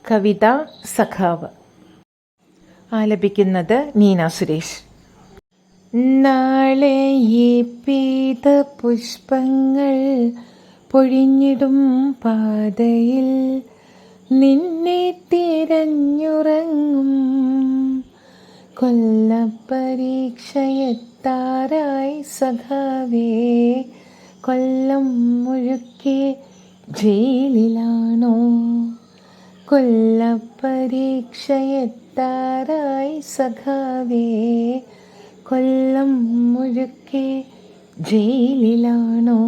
കവിത സഖാവ്. ആലപിക്കുന്നത് നീന സുരേഷ്. നാളെ ഈ പീത പുഷ്പങ്ങൾ പൊഴിഞ്ഞിടും പാതയിൽ നിന്നെ തിരഞ്ഞുറങ്ങും കൊല്ലപ്പരീക്ഷയെത്താറായി സഖാവേ. കൊല്ലം മുഴുക്കെ ജയിലിലാണോ? കൊല്ലപ്പരീക്ഷയെത്താറായി സഖാവേ. കൊല്ലം മുഴുക്കെ ജയിലിലാണോ?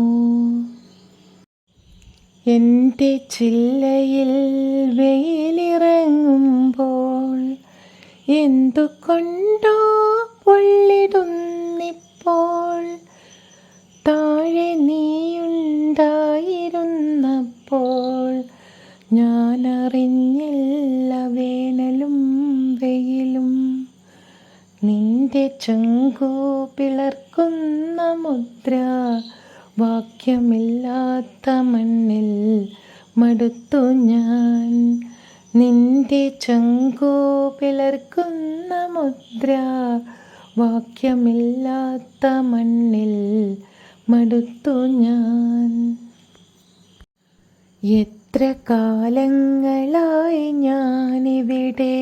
എൻ്റെ ചില്ലയിൽ വെയിലിറങ്ങുമ്പോൾ എന്തുകൊണ്ടോ പൊള്ളിടുന്നിപ്പോൾ. താഴെ നീയുണ്ടായിരുന്നപ്പോൾ ഞാനറിഞ്ഞില്ല വേനലും വെയിലും. നിന്റെ ചങ്കു പിളർക്കുന്ന മുദ്ര വാക്യമില്ലാത്ത മണ്ണിൽ മടുത്തു ഞാൻ. നിന്റെ ചങ്കു പിളർക്കുന്ന മുദ്ര വാക്യമില്ലാത്ത മണ്ണിൽ മടുത്തു ഞാൻ. എത്ര കാലങ്ങളായി ഞാനിവിടെ,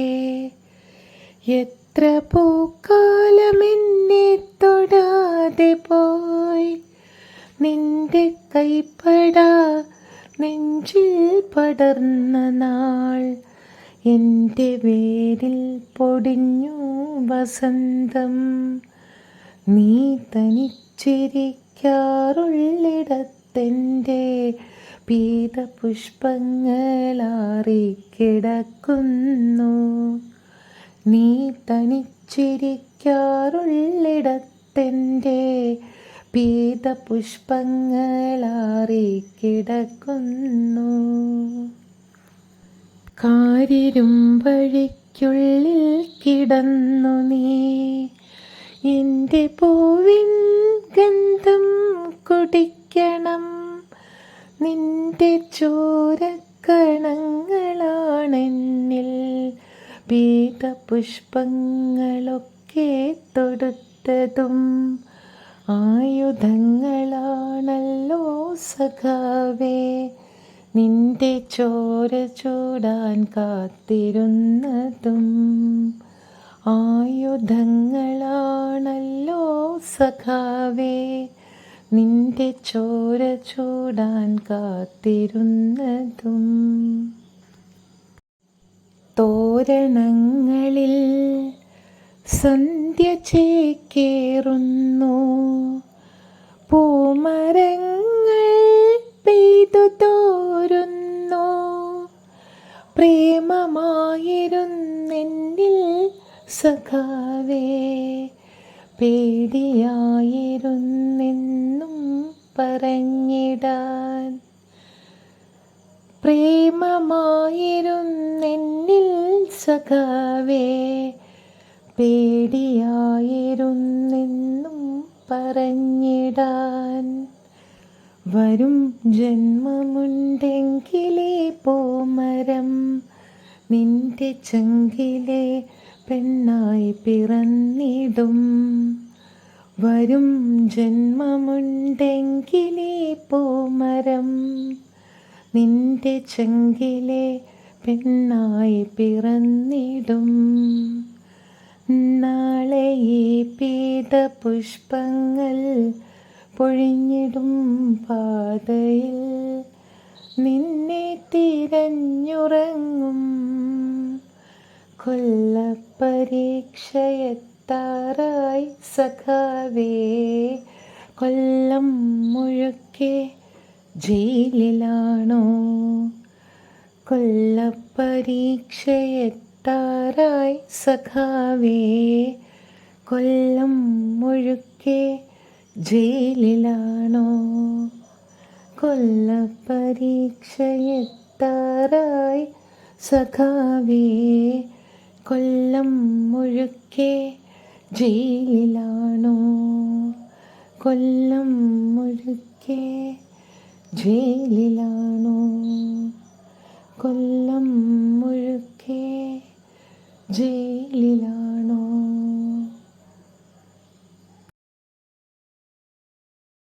എത്ര പൂക്കാലമെന്നെ തൊടാതെ പോയി. നിന്റെ കൈപ്പട നെഞ്ചിൽ പടർന്ന നാൾ എൻ്റെ വേരിൽ പൊടിഞ്ഞു വസന്തം. നീ തനിച്ചിരിക്കാറുള്ളിടത്തെൻ്റെ പീതപുഷ്പങ്ങളാറിക്കിടക്കുന്നു. നീ തനിച്ചിരിക്കാറുള്ളിടത്തെൻ്റെ പീതപുഷ്പങ്ങളാറിക്കിടക്കുന്നു. കാരിരുമ്പഴിക്കുള്ളിൽ കിടന്നു നീ എൻ്റെ പൂവിൻ ഗന്ധം കുടിക്കണം. നിന്റെ ചോരക്കണങ്ങളാണെന്നിൽ പീതപുഷ്പങ്ങളൊക്കെ തൊടുത്തതും. ആയുധങ്ങളാണല്ലോ സഖാവേ നിന്റെ ചോര ചൂടാൻ കാത്തിരുന്നതും. ആയുധങ്ങളാണല്ലോ സഖാവേ നിന്റെ ചോര ചൂടാൻ കാത്തിരുന്നതും. തോരണങ്ങളിൽ സന്ധ്യ ചേക്കേറുന്നു, പൂമരങ്ങൾ പെയ്തു തോരുന്നു. പ്രേമമായിരുന്നെന്നിൽ സഖാവേ പേടിയായിരുന്നെന്നും പറഞ്ഞിടാൻ. പ്രേമമായിരുന്നെന്നിൽ സഖാവേ പേടിയായിരുന്നെന്നും പറഞ്ഞിടാൻ. വരും ജന്മമുണ്ടെങ്കിലേ പൂമരം നിന്റെ ചങ്കിലെ പെണ്ണായി പിറന്നിടും. വരും ജന്മമുണ്ടെങ്കിലേ പൂമരം നിന്റെ ചങ്കിലെ പെണ്ണായി പിറന്നിടും. നാളെ ഈ പീതപുഷ്പങ്ങൾ പൊഴിഞ്ഞിടും പാതയിൽ നിന്നെ തിരഞ്ഞുറങ്ങും കൊല്ലപ്പരീക്ഷയെത്താറായി സഖാവേ. കൊല്ലം മുഴുക്കെ ജയിലിലാണോ? കൊല്ലപ്പരീക്ഷയെത്താറായി സഖാവേ കൊല്ലം മുഴുക്കെ ജയിലിലാണോ? കൊല്ലപ്പരീക്ഷയെത്താറായി സഖാവേ കൊല്ലം മുഴുക്കെ ജയിലിലാണോ? കൊല്ലം മുഴുക്കെ ജയിലിലാണോ? കൊല്ലം മുഴുക്കെ ജയിലിലാ